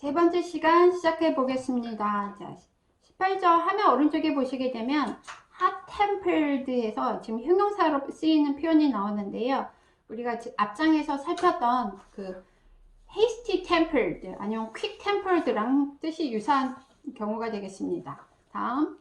세 번째 시간 시작해 보겠습니다. 자, 18절 화면 오른쪽에 보시게 되면 hot-tempered에서 지금 형용사로 쓰이는 표현이 나오는데요. 우리가 앞장에서 살폈던 그 hasty-tempered 아니면 quick-tempered랑 뜻이 유사한 경우가 되겠습니다. 다음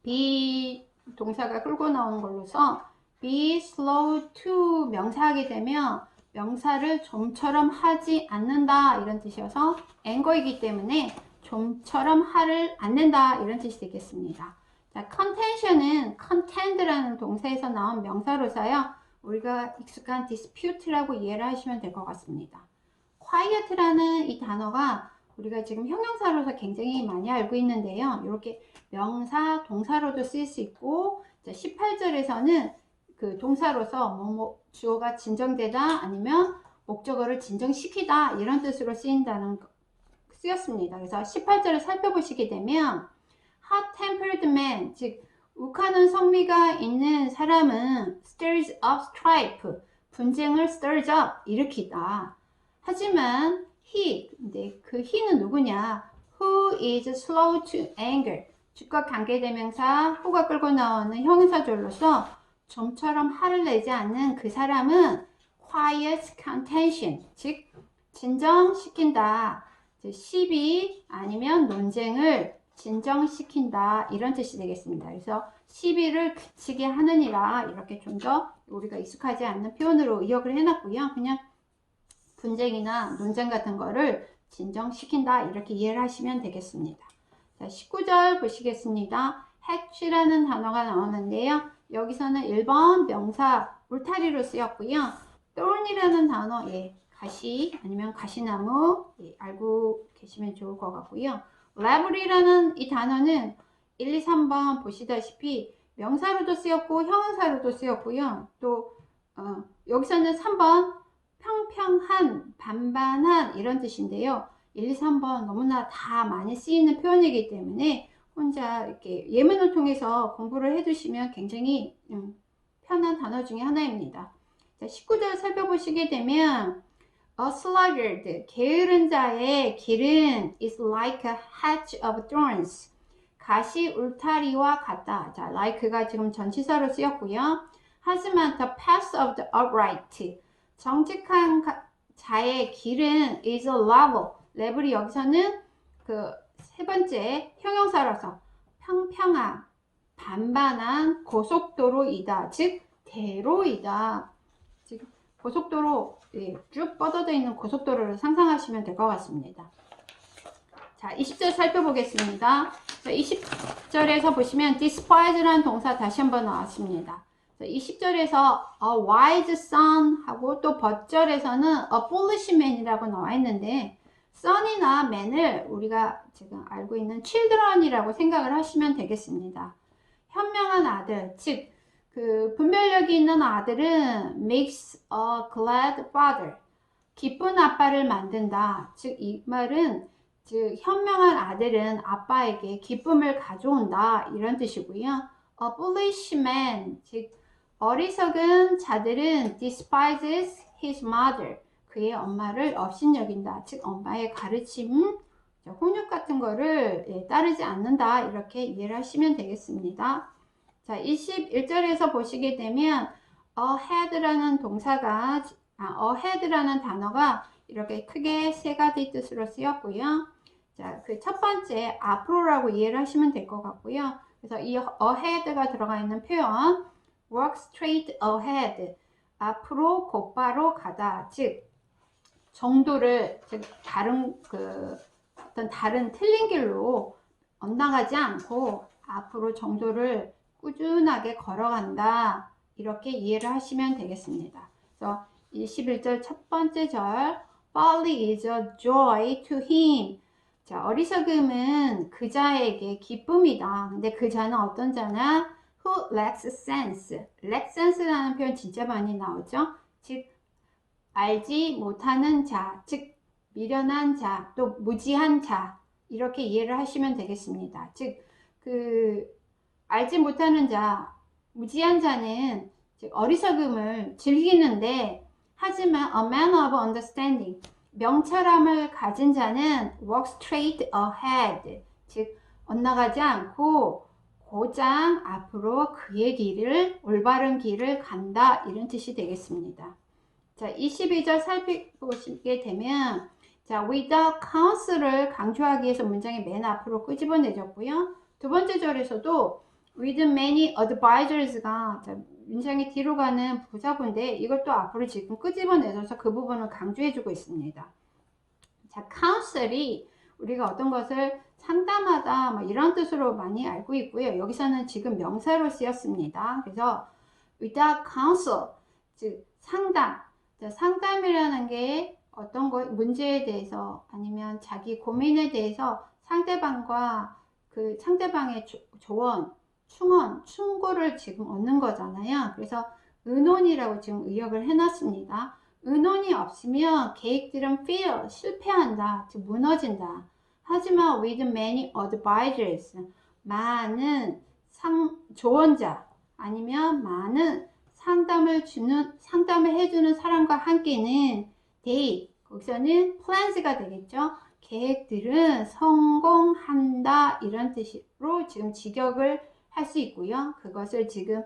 be 동사가 끌고 나오는 걸로서 be slow to 명사하게 되면 명사를 좀처럼 하지 않는다 이런 뜻이어서 앵거이기 때문에 좀처럼 하를 않는다 이런 뜻이 되겠습니다. 자, contention은 contend라는 동사에서 나온 명사로서요. 우리가 익숙한 dispute라고 이해를 하시면 될 것 같습니다. quiet라는 이 단어가 우리가 지금 형용사로서 굉장히 많이 알고 있는데요. 이렇게 명사, 동사로도 쓰일 수 있고 18절에서는 그 동사로서 주어가 진정되다 아니면 목적어를 진정시키다 이런 뜻으로 쓰였습니다. 그래서 18절을 살펴보시게 되면 hot-tempered man, 즉 욱하는 성미가 있는 사람은 stirs up strife, 분쟁을 stirs up, 일으키다. 하지만 근데 그 he는 누구냐? Who is slow to anger, 주격 관계대명사 who가 끌고 나오는 형용사절로서 좀처럼 화를 내지 않는 그 사람은 quiet contention, 즉 진정시킨다, 시비 아니면 논쟁을 진정시킨다 이런 뜻이 되겠습니다. 그래서 시비를 그치게 하느니라 이렇게 좀 더 우리가 익숙하지 않는 표현으로 의역을 해놨고요. 그냥 분쟁이나 논쟁 같은 거를 진정시킨다 이렇게 이해를 하시면 되겠습니다. 자, 19절 보시겠습니다. hatch라는 단어가 나오는데요. 여기서는 1번 명사 울타리로 쓰였고요. thorn이라는 단어, 가시 아니면 가시나무, 알고 계시면 좋을 것 같고요. liable이라는 이 단어는 1, 2, 3번 보시다시피 명사로도 쓰였고 형용사로도 쓰였고요. 또 여기서는 3번 평평한, 반반한 이런 뜻인데요. 1, 2, 3번 너무나 다 많이 쓰이는 표현이기 때문에 혼자 이렇게 예문을 통해서 공부를 해두시면 굉장히 편한 단어 중에 하나입니다. 자, 19절 살펴보시게 되면 A sluggard, 게으른 자의 길은 is like a hedge of thorns, 가시 울타리와 같다. 자, like가 지금 전치사로 쓰였고요. 하지만 the path of the upright, 정직한 자의 길은 is a level, level이 여기서는 그 세 번째 형용사로서 평평한, 반반한 고속도로이다. 즉 대로이다. 즉 고속도로, 쭉 뻗어져 있는 고속도로를 상상하시면 될 것 같습니다. 자, 20절 살펴보겠습니다. 자, 20절에서 보시면 despise라는 동사 다시 한번 나왔습니다. 20절에서 a wise son 하고 또 벗절에서는 a foolish man이라고 나와 있는데 son이나 man을 우리가 지금 알고 있는 children이라고 생각을 하시면 되겠습니다. 현명한 아들, 즉 그 분별력이 있는 아들은 makes a glad father, 기쁜 아빠를 만든다. 즉 이 말은 즉 현명한 아들은 아빠에게 기쁨을 가져온다 이런 뜻이고요. A foolish man, 즉 어리석은 자들은 despises his mother, 그의 엄마를 업신여긴다. 즉 엄마의 가르침, 훈육 같은 거를 따르지 않는다 이렇게 이해를 하시면 되겠습니다. 자, 21절에서 보시게 되면 ahead라는 동사가 ahead라는 단어가 이렇게 크게 세 가지 뜻으로 쓰였고요. 자, 그 첫 번째 앞으로라고 이해를 하시면 될 것 같고요. 그래서 이 ahead가 들어가 있는 표현 walk straight ahead, 앞으로 곧바로 가다. 즉 정도를 즉 다른 틀린 길로 엇나가지 않고 앞으로 정도를 꾸준하게 걸어간다 이렇게 이해를 하시면 되겠습니다. 그래서 21절 첫 번째 절 folly is a joy to him, 자, 어리석음은 그 자에게 기쁨이다. 근데 그 자는 어떤 자냐? Who lacks sense, lack sense라는 표현 진짜 많이 나오죠. 즉 알지 못하는 자, 즉 미련한 자, 또 무지한 자 이렇게 이해를 하시면 되겠습니다. 즉 알지 못하는 자, 무지한 자는 즉 어리석음을 즐기는데 하지만 a man of understanding, 명철함을 가진 자는 walk straight ahead, 즉 엇나가지 않고 고장 앞으로 그의 길을, 올바른 길을 간다, 이런 뜻이 되겠습니다. 자, 22절 살펴보시게 되면, 자, without counsel을 강조하기 위해서 문장의 맨 앞으로 끄집어내졌고요. 두 번째 절에서도 with many advisors가, 자, 문장의 뒤로 가는 부사구인데 이것도 앞으로 지금 끄집어내줘서 그 부분을 강조해주고 있습니다. 자, counsel이 우리가 어떤 것을 상담하다 뭐 이런 뜻으로 많이 알고 있고요. 여기서는 지금 명사로 쓰였습니다. 그래서 without counsel, 즉 상담. 자, 상담이라는 게 어떤 것, 문제에 대해서 아니면 자기 고민에 대해서 상대방과 그 상대방의 조언, 충원, 충고를 지금 얻는 거잖아요. 그래서 의논이라고 지금 의역을 해놨습니다. 의논이 없으면 계획들은 fail, 실패한다, 즉 무너진다. 하지만 with many advisors, 많은 조언자 아니면 많은 상담을 해주는 사람과 함께는 they, 거기서는 plans가 되겠죠. 계획들은 성공한다, 이런 뜻으로 지금 직역을 할 수 있고요. 그것을 지금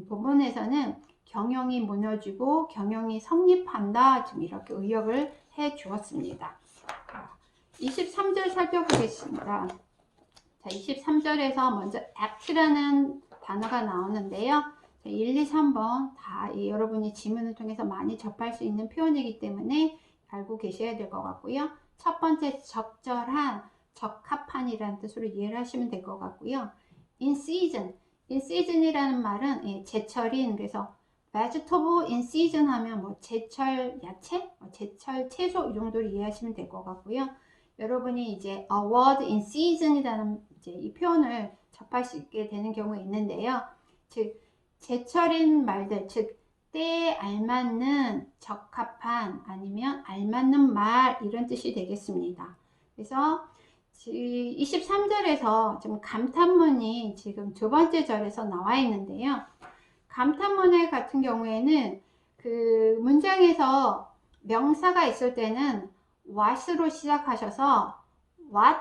본문에서는 경영이 무너지고 경영이 성립한다, 지금 이렇게 의역을 해 주었습니다. 23절 살펴보겠습니다. 자, 23절에서 먼저 act라는 단어가 나오는데요. 1, 2, 3번 다 여러분이 지문을 통해서 많이 접할 수 있는 표현이기 때문에 알고 계셔야 될 것 같고요. 첫 번째 적절한, 적합한이라는 뜻으로 이해를 하시면 될 것 같고요. in season, in season이라는 말은 제철인, 그래서 vegetable in season 하면 뭐 제철 야채, 제철 채소 이 정도로 이해하시면 될 것 같고요. 여러분이 이제 award in season이라는 이제 이 표현을 접할 수 있게 되는 경우가 있는데요. 즉 제철인 말들, 즉 때에 알맞는, 적합한, 아니면 알맞는 말, 이런 뜻이 되겠습니다. 그래서 23절에서 지금 감탄문이 지금 두 번째 절에서 나와 있는데요. 감탄문 같은 경우에는 그 문장에서 명사가 있을 때는 what으로 시작하셔서 what,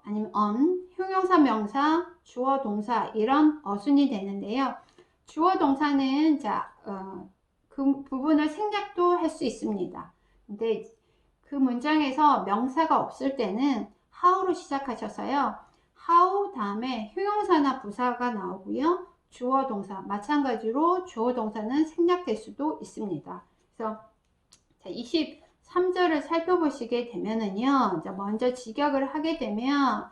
아니면 on, 형용사, 명사, 주어, 동사, 이런 어순이 되는데요. 주어 동사는 그 부분을 생략도 할 수 있습니다. 근데 그 문장에서 명사가 없을 때는 how로 시작하셔서요. how 다음에 형용사나 부사가 나오고요. 주어 동사, 마찬가지로 주어 동사는 생략될 수도 있습니다. 그래서 23절을 살펴보시게 되면은요. 먼저 직역을 하게 되면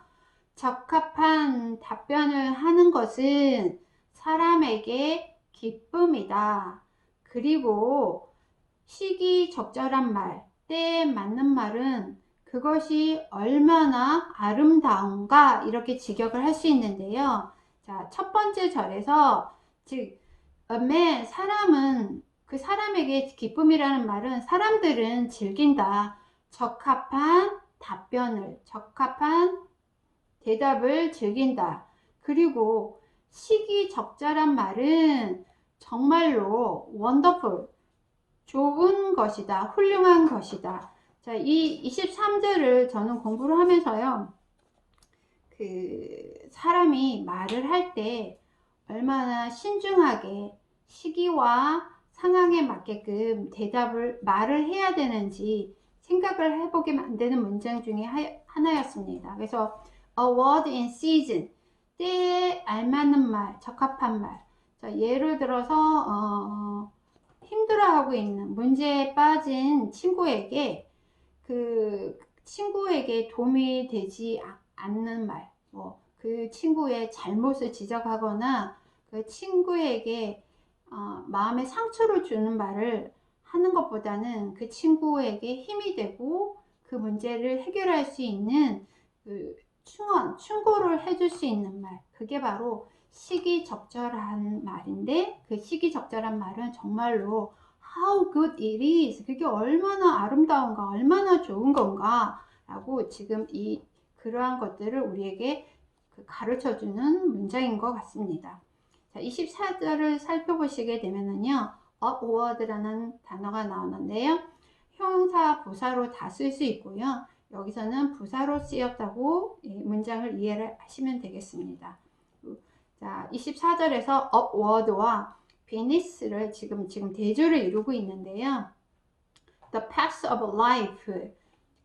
적합한 답변을 하는 것은 사람에게 기쁨이다. 그리고 시기적절한 말, 때에 맞는 말은 그것이 얼마나 아름다운가, 이렇게 직역을 할 수 있는데요. 자, 첫 번째 절에서 즉 a man, 사람은, 그 사람에게 기쁨이라는 말은 사람들은 즐긴다. 적합한 답변을, 적합한 대답을 즐긴다. 그리고 시기적절한 말은 정말로 wonderful, 좋은 것이다, 훌륭한 것이다. 자, 이 23절을 저는 공부를 하면서요, 그 사람이 말을 할 때 얼마나 신중하게 시기와 상황에 맞게끔 말을 해야 되는지 생각을 해보게 만드는 문장 중에 하나였습니다. 그래서 a word in season, 때에 알맞는 말, 적합한 말. 자, 예를 들어서 힘들어하고 있는, 문제에 빠진 친구에게 그 친구에게 도움이 되지 않는 말, 그 친구의 잘못을 지적하거나 그 친구에게 마음에 상처를 주는 말을 하는 것보다는 그 친구에게 힘이 되고 그 문제를 해결할 수 있는 그 충고를 해줄 수 있는 말, 그게 바로 시기적절한 말인데, 그 시기적절한 말은 정말로 how good it is, 그게 얼마나 아름다운가, 얼마나 좋은 건가 라고 지금 그러한 것들을 우리에게 가르쳐주는 문장인 것 같습니다. 자, 24절을 살펴보시게 되면은요, upward라는 단어가 나오는데요. 형용사, 부사로 다 쓸 수 있고요. 여기서는 부사로 쓰였다고 문장을 이해를 하시면 되겠습니다. 자, 24절에서 upward와 beneath를 지금 대조를 이루고 있는데요. The path of life,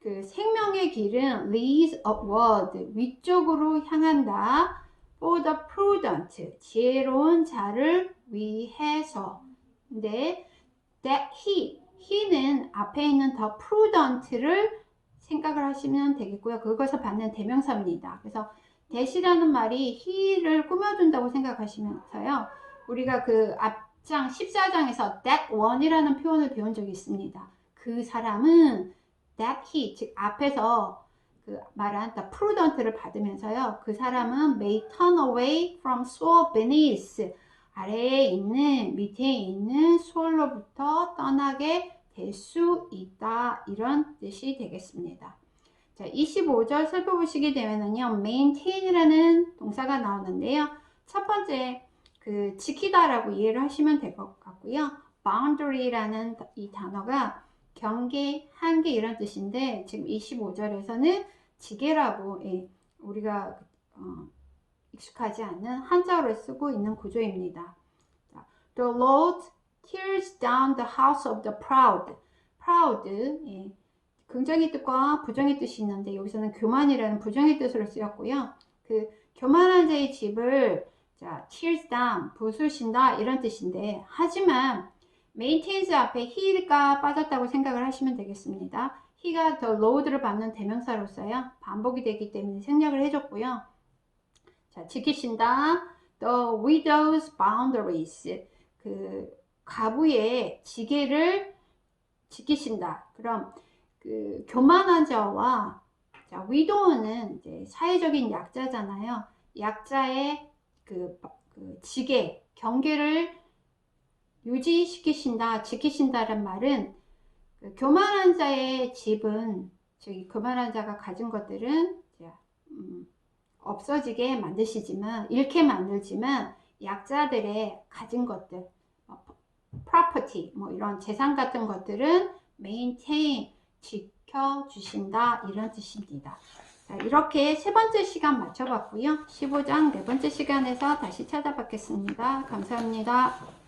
그 생명의 길은 leads upward, 위쪽으로 향한다. For the prudent, 지혜로운 자를 위해서. 근데 that he는 앞에 있는 the prudent를 생각을 하시면 되겠고요. 그것을 받는 대명사입니다. 그래서 that이라는 말이 he를 꾸며준다고 생각하시면서요. 우리가 그 앞장 14장에서 that one이라는 표현을 배운 적이 있습니다. 그 사람은 that he, 즉 앞에서 그 말한 the prudent를 받으면서요. 그 사람은 may turn away from soul beneath, 아래에 있는, 밑에 있는 소울로부터 떠나게 될 수 있다. 이런 뜻이 되겠습니다. 자, 25절 살펴보시게 되면은요, maintain이라는 동사가 나오는데요. 첫 번째, 그 지키다라고 이해를 하시면 될 것 같고요. boundary라는 이 단어가 경계, 한계 이런 뜻인데, 지금 25절에서는 지게라고 우리가 익숙하지 않는 한자어를 쓰고 있는 구조입니다. 자, The Lord tears down the house of the proud. proud, 긍정의 뜻과 부정의 뜻이 있는데 여기서는 교만이라는 부정의 뜻으로 쓰였고요. 그 교만한 자의 집을 자, tears down, 부수신다 이런 뜻인데 하지만 maintains 앞에 he가 빠졌다고 생각을 하시면 되겠습니다. he가 the Lord를 받는 대명사로서요. 반복이 되기 때문에 생략을 해줬고요. 자, 지키신다. The widow's boundaries. 그 가부의 지게를 지키신다. 그럼 그 교만한 자와 자, widow는 이제 사회적인 약자잖아요. 약자의 그 지게, 경계를 유지시키신다, 지키신다는 말은 그 교만한 자의 집은 즉 교만한 자가 가진 것들은 없어지게 만드시지만 잃게 만들지만 약자들의 가진 것들 property 뭐 이런 재산 같은 것들은 maintain 지켜주신다 이런 뜻입니다. 자, 이렇게 세 번째 시간 마쳐봤고요. 15장 네 번째 시간에서 다시 찾아뵙겠습니다. 감사합니다.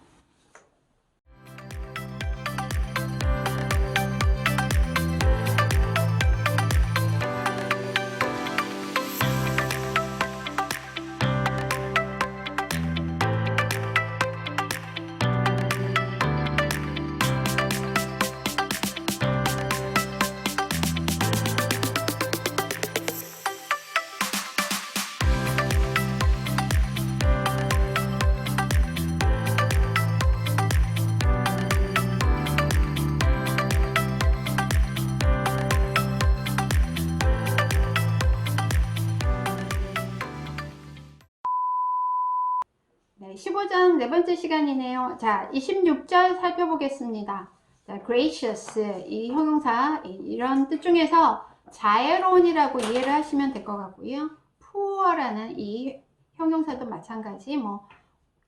네, 15장 네 번째 시간이네요. 자, 26절 살펴보겠습니다. 자, gracious, 이 형용사, 이런 뜻 중에서 자애로운이라고 이해를 하시면 될 것 같고요. poor라는 이 형용사도 마찬가지, 뭐,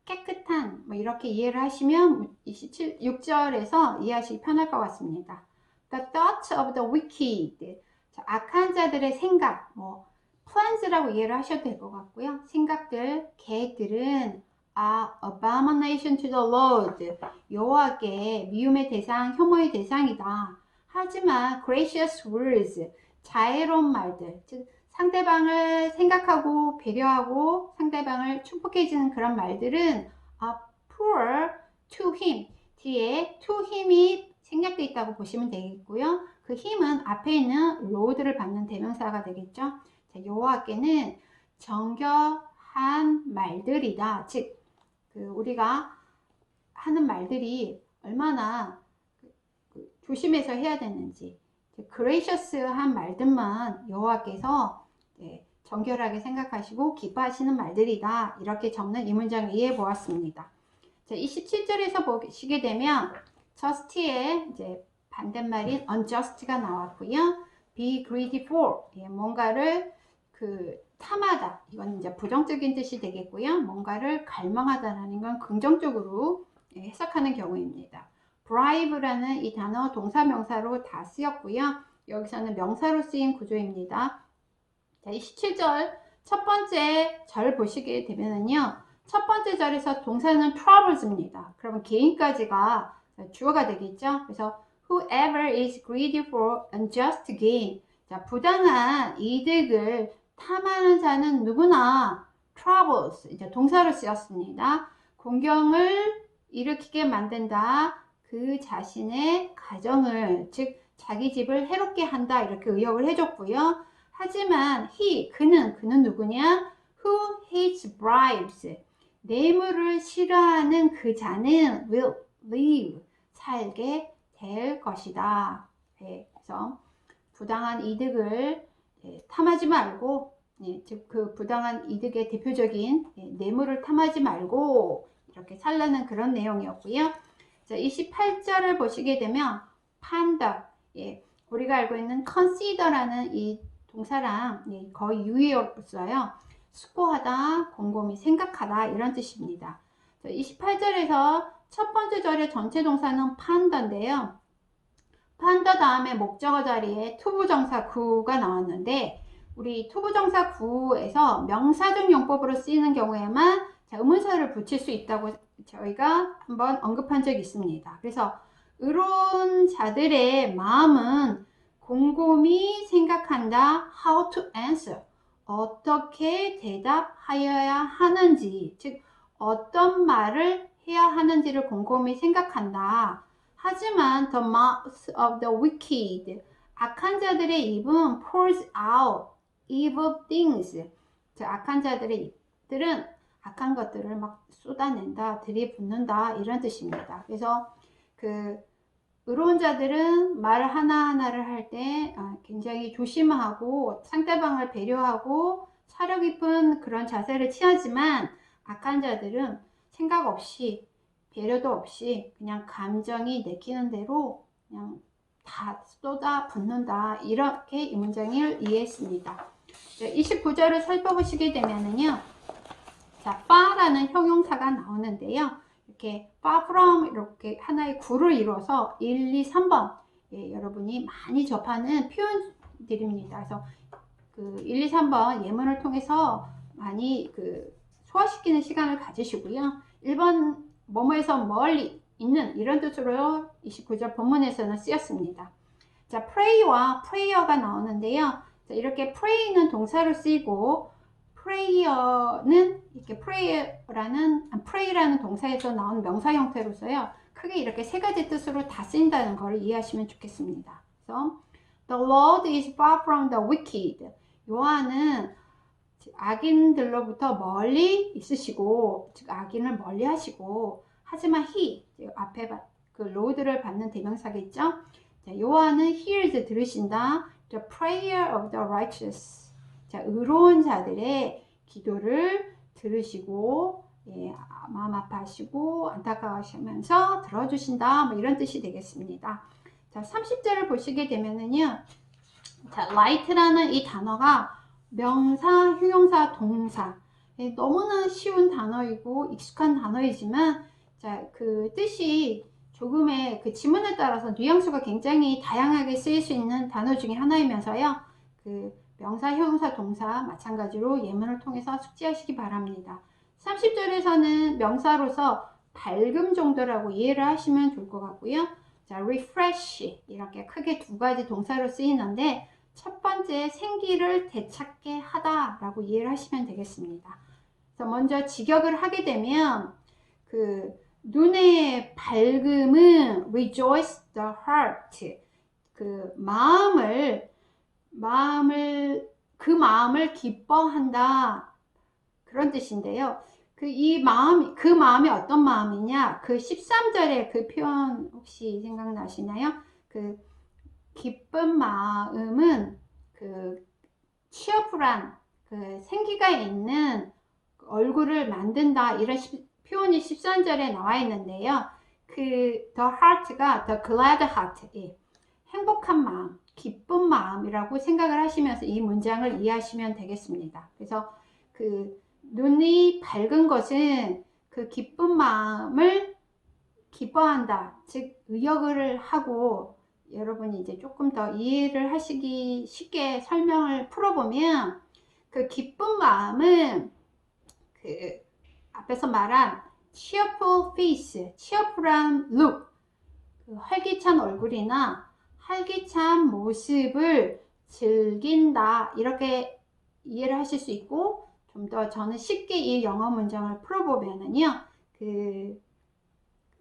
깨끗한, 뭐, 이렇게 이해를 하시면 26절에서 이해하시기 편할 것 같습니다. The thoughts of the wicked, 자, 악한 자들의 생각, 뭐, plans라고 이해를 하셔도 될 것 같고요. 생각들, 계획들은 abomination to the Lord, 여호와께 미움의 대상, 혐오의 대상이다. 하지만 gracious words, 자애로운 말들, 즉 상대방을 생각하고 배려하고 상대방을 축복해주는 그런 말들은 poor to him, 뒤에 to him이 생략되어 있다고 보시면 되겠고요. 그 힘은 앞에 있는 Lord를 받는 대명사가 되겠죠. 자, 여호와께는 정결한 말들이다. 즉 우리가 하는 말들이 얼마나 조심해서 해야 되는지, gracious한 말들만 여호와께서 정결하게 생각하시고 기뻐하시는 말들이다. 이렇게 적는 이 문장을 이해해 보았습니다. 자, 27절에서 보시게 되면 just의 이제 반대말인 unjust가 나왔고요. be greedy for, 뭔가를 탐하다, 이건 이제 부정적인 뜻이 되겠고요. 뭔가를 갈망하다라는 건 긍정적으로 해석하는 경우입니다. bribe라는 이 단어 동사 명사로 다 쓰였고요. 여기서는 명사로 쓰인 구조입니다. 자, 27절 첫 번째 절 보시게 되면은요. 첫 번째 절에서 동사는 troubles입니다. 그러면 개인까지가 주어가 되겠죠. 그래서 whoever is greedy for unjust gain. 자, 부당한 이득을 탐하는 자는 누구나 troubles 이제 동사로 쓰였습니다. 공경을 일으키게 만든다. 그 자신의 가정을 즉 자기 집을 해롭게 한다 이렇게 의역을 해줬고요. 하지만 그는 누구냐? Who hates bribes. 뇌물을 싫어하는 그 자는 will live. 살게 될 것이다. 네, 그래서 부당한 이득을 탐하지 말고 즉 그 부당한 이득의 대표적인 뇌물을 탐하지 말고 이렇게 살라는 그런 내용이었고요. 자, 28절을 보시게 되면 판다. 우리가 알고 있는 consider라는 이 동사랑 거의 유의어로 써요. 숙고하다, 곰곰이 생각하다 이런 뜻입니다. 28절에서 첫 번째 절의 전체 동사는 판다인데요. 판다 다음에 목적어 자리에 투부정사 구가 나왔는데 우리 투부정사 구에서 명사적 용법으로 쓰이는 경우에만 의문사를 붙일 수 있다고 저희가 한번 언급한 적이 있습니다. 그래서 의로운 자들의 마음은 곰곰이 생각한다. How to answer. 어떻게 대답하여야 하는지, 즉 어떤 말을 해야 하는지를 곰곰이 생각한다. 하지만 the mouth of the wicked, 악한 자들의 입은 pours out evil things. 즉 악한 자들의 입들은 악한 것들을 막 쏟아낸다, 들이붓는다 이런 뜻입니다. 그래서 그 의로운 자들은 말 하나하나를 할 때 굉장히 조심하고 상대방을 배려하고 사려 깊은 그런 자세를 취하지만 악한 자들은 생각 없이 배려도 없이 그냥 감정이 내키는 대로 그냥 다 쏟아 붓는다. 이렇게 이 문장을 이해했습니다. 29절을 살펴보시게 되면은요. 자, far라는 형용사가 나오는데요. 이렇게 far from 이렇게 하나의 구를 이뤄서 1, 2, 3번 여러분이 많이 접하는 표현들입니다. 그래서 그 1, 2, 3번 예문을 통해서 많이 소화시키는 시간을 가지시고요. 1번 뭐뭐에서 멀리 있는 이런 뜻으로 29절 본문에서는 쓰였습니다. 자, pray와 prayer가 나오는데요. 자, 이렇게 pray는 동사로 쓰이고 prayer는 이렇게 pray라는 동사에서 나온 명사 형태로서요. 크게 이렇게 세 가지 뜻으로 다 쓰인다는 걸 이해하시면 좋겠습니다. 그래서 The Lord is far from the wicked. 여호와는 악인들로부터 멀리 있으시고, 즉 악인을 멀리 하시고, 하지만 he, 앞에 그 lord를 받는 대명사겠죠. 여호와는 hears 들으신다. The prayer of the righteous. 자, 의로운 자들의 기도를 들으시고 마음 아파하시고 안타까워하시면서 들어주신다. 뭐 이런 뜻이 되겠습니다. 자, 30절을 보시게 되면은요. 자, light라는 이 단어가 명사, 형용사, 동사 너무나 쉬운 단어이고 익숙한 단어이지만 자, 그 뜻이 조금의 그 지문에 따라서 뉘앙스가 굉장히 다양하게 쓰일 수 있는 단어 중에 하나이면서요. 그 명사, 형용사, 동사 마찬가지로 예문을 통해서 숙지하시기 바랍니다. 30절에서는 명사로서 밝음 정도라고 이해를 하시면 좋을 것 같고요. 자, refresh 이렇게 크게 두 가지 동사로 쓰이는데 첫 번째 생기를 되찾게 하다 라고 이해를 하시면 되겠습니다. 그래서 먼저 직역을 하게 되면 그 눈의 밝음은 rejoice the heart 그 마음을 기뻐한다 그런 뜻인데요. 그 마음이 어떤 마음이냐? 그 13절의 그 표현 혹시 생각나시나요? 그 기쁜 마음은 그 cheerful한 그 생기가 있는 얼굴을 만든다 이런 표현이 13절에 나와 있는데요. 그 the heart가 the glad heart 행복한 마음, 기쁜 마음이라고 생각을 하시면서 이 문장을 이해하시면 되겠습니다. 그래서 그 눈이 밝은 것은 그 기쁜 마음을 기뻐한다. 즉, 의역을 하고 여러분이 이제 조금 더 이해를 하시기 쉽게 설명을 풀어보면 그 기쁜 마음은 그 앞에서 말한 cheerful face, cheerful한 look, 그 활기찬 얼굴이나 활기찬 모습을 즐긴다. 이렇게 이해를 하실 수 있고 좀 더 저는 쉽게 이 영어 문장을 풀어보면은요. 그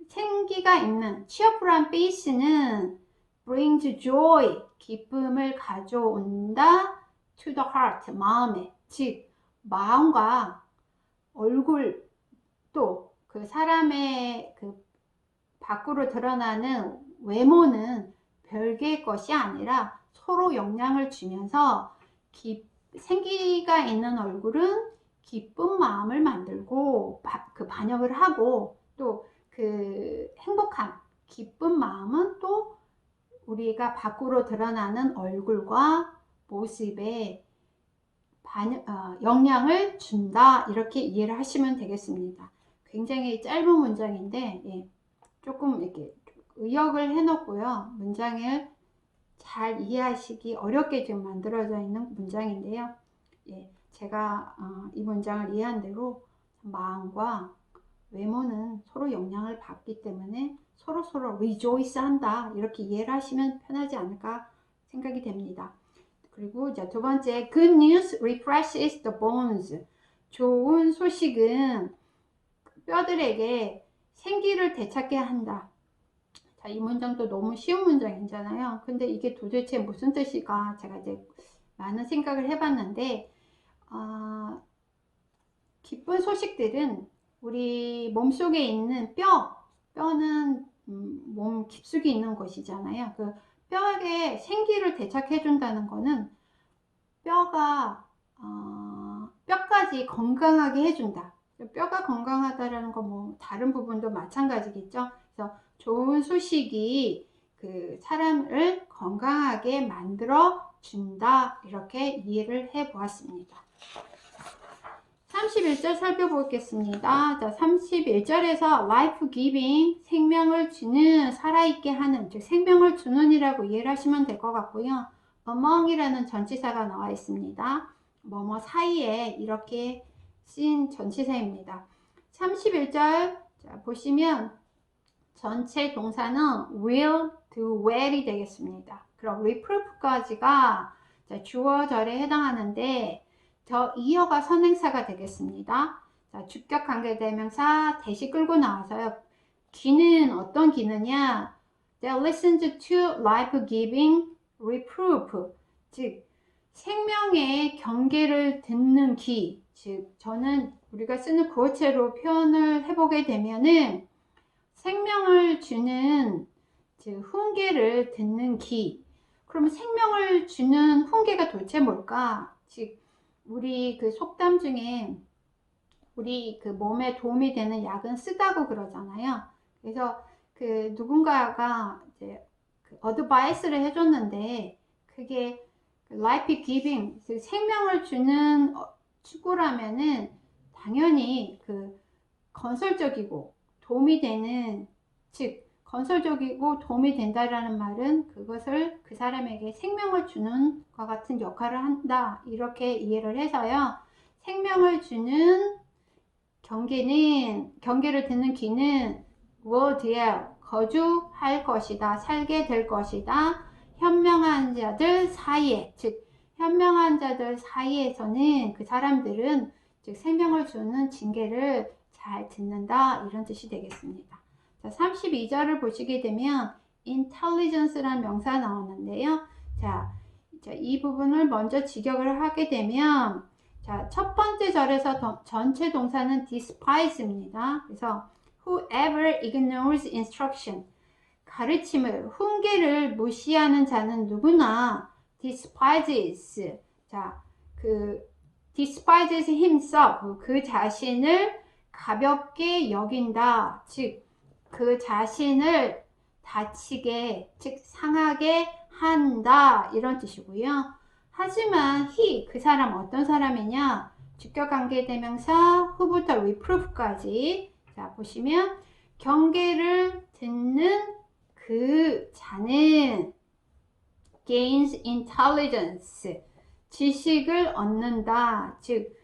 생기가 있는 cheerful한 face는 brings joy, 기쁨을 가져온다 to the heart, 마음에. 즉, 마음과 얼굴 또 그 사람의 그 밖으로 드러나는 외모는 별개의 것이 아니라 서로 영향을 주면서 생기가 있는 얼굴은 기쁜 마음을 만들고 그 반영을 하고 또 그 행복한 기쁜 마음은 또 우리가 밖으로 드러나는 얼굴과 모습에 영향을 준다. 이렇게 이해를 하시면 되겠습니다. 굉장히 짧은 문장인데 예, 조금 이렇게 의역을 해놓고요. 문장을 잘 이해하시기 어렵게 지금 만들어져 있는 문장인데요. 예, 제가 이 문장을 이해한 대로 마음과 외모는 서로 영향을 받기 때문에 서로 rejoice 한다. 이렇게 이해를 하시면 편하지 않을까 생각이 됩니다. 그리고 이제 두 번째, good news refreshes the bones. 좋은 소식은 뼈들에게 생기를 되찾게 한다. 자, 이 문장도 너무 쉬운 문장이잖아요. 근데 이게 도대체 무슨 뜻일까? 제가 이제 많은 생각을 해봤는데, 기쁜 소식들은 우리 몸속에 있는 뼈는 몸 깊숙이 있는 곳이잖아요. 그 뼈에 생기를 되찾게 해준다는 거는 뼈까지 건강하게 해준다. 뼈가 건강하다라는 건 뭐 다른 부분도 마찬가지겠죠. 그래서 좋은 소식이 그 사람을 건강하게 만들어 준다. 이렇게 이해를 해 보았습니다. 31절 살펴보겠습니다. 자, 31절에서 life giving, 생명을 주는, 살아있게 하는, 즉 생명을 주는 이라고 이해를 하시면 될 것 같고요. among이라는 전치사가 나와 있습니다. 뭐뭐 사이에 이렇게 쓰인 전치사입니다. 31절 자, 보시면 전체 동사는 will, do well이 되겠습니다. 그럼 reproof까지가 주어절에 해당하는데 더 이어가 선행사가 되겠습니다. 자, 주격 관계대명사 대시 끌고 나와서요. 귀는 어떤 귀느냐? They listened to life-giving reproof. 즉, 생명의 경계를 듣는 귀. 즉, 저는 우리가 쓰는 구어체로 표현을 해보게 되면은 생명을 주는 즉 훈계를 듣는 귀. 그러면 생명을 주는 훈계가 도대체 뭘까? 즉, 우리 그 속담 중에 우리 그 몸에 도움이 되는 약은 쓰다고 그러잖아요. 그래서 그 누군가가 이제 그 어드바이스를 해줬는데 그게 life giving, 즉 생명을 주는 추구라면은 당연히 그 건설적이고 도움이 되는, 즉 건설적이고 도움이 된다라는 말은 그것을 그 사람에게 생명을 주는 것 같은 역할을 한다. 이렇게 이해를 해서요. 생명을 주는 경계를 듣는 귀는 will dwell, 거주할 것이다. 살게 될 것이다. 현명한 자들 사이에, 즉 현명한 자들 사이에서는 그 사람들은 즉 생명을 주는 징계를 잘 듣는다. 이런 뜻이 되겠습니다. 자, 32절을 보시게 되면 intelligence라는 명사가 나오는데요. 자, 이 부분을 먼저 직역을 하게 되면 자, 첫 번째 절에서 전체 동사는 despise입니다. 그래서 whoever ignores instruction, 가르침을, 훈계를 무시하는 자는 누구나 despises, 자, 그 despises himself, 그 자신을 가볍게 여긴다. 즉, 그 자신을 다치게, 즉 상하게 한다. 이런 뜻이고요. 하지만 he, 그 사람 어떤 사람이냐? 주격관계대명사 후부터 reproof까지 자 보시면 경계를 듣는 그 자는 gains intelligence, 지식을 얻는다. 즉,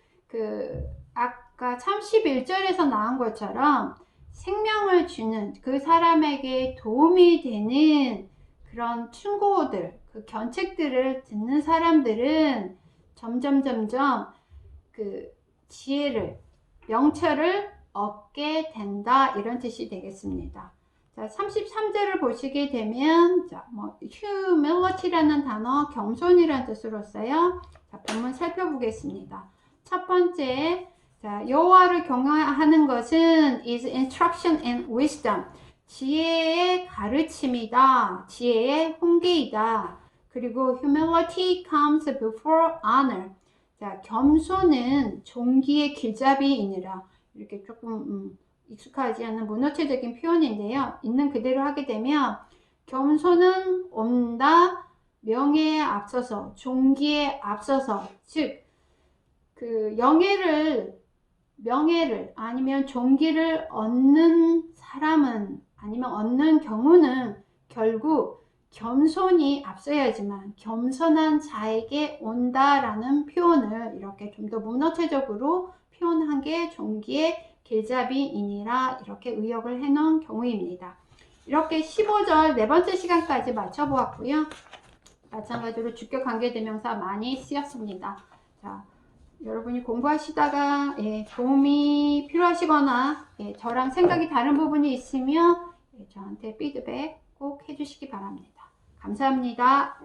아까 31절에서 나온 것처럼 생명을 주는 그 사람에게 도움이 되는 그런 충고들, 그 견책들을 듣는 사람들은 점점 그 지혜를, 명철을 얻게 된다. 이런 뜻이 되겠습니다. 자, 33절을 보시게 되면, 자, humility라는 단어, 겸손이라는 뜻으로 써요. 자, 본문 살펴보겠습니다. 첫 번째, 자, 여호와를 경외하는 것은 is instruction and wisdom. 지혜의 가르침이다. 지혜의 훈계이다. 그리고 humility comes before honor. 자, 겸손은 존귀의 길잡이이니라. 이렇게 조금 익숙하지 않는 문어체적인 표현인데요. 있는 그대로 하게 되면 겸손은 온다, 명예에 앞서서, 존귀에 앞서서, 즉 그 명예를 아니면 존귀를 얻는 사람은, 아니면 얻는 경우는 결국 겸손이 앞서야지만 겸손한 자에게 온다라는 표현을 이렇게 좀 더 문어체적으로 표현한 게 존귀의 길잡이이니라, 이렇게 의역을 해놓은 경우입니다. 이렇게 15절 네 번째 시간까지 맞춰보았고요. 마찬가지로 주격 관계대명사 많이 쓰였습니다. 자, 여러분이 공부하시다가 도움이 필요하시거나 저랑 생각이 다른 부분이 있으면 저한테 피드백 꼭 해주시기 바랍니다. 감사합니다.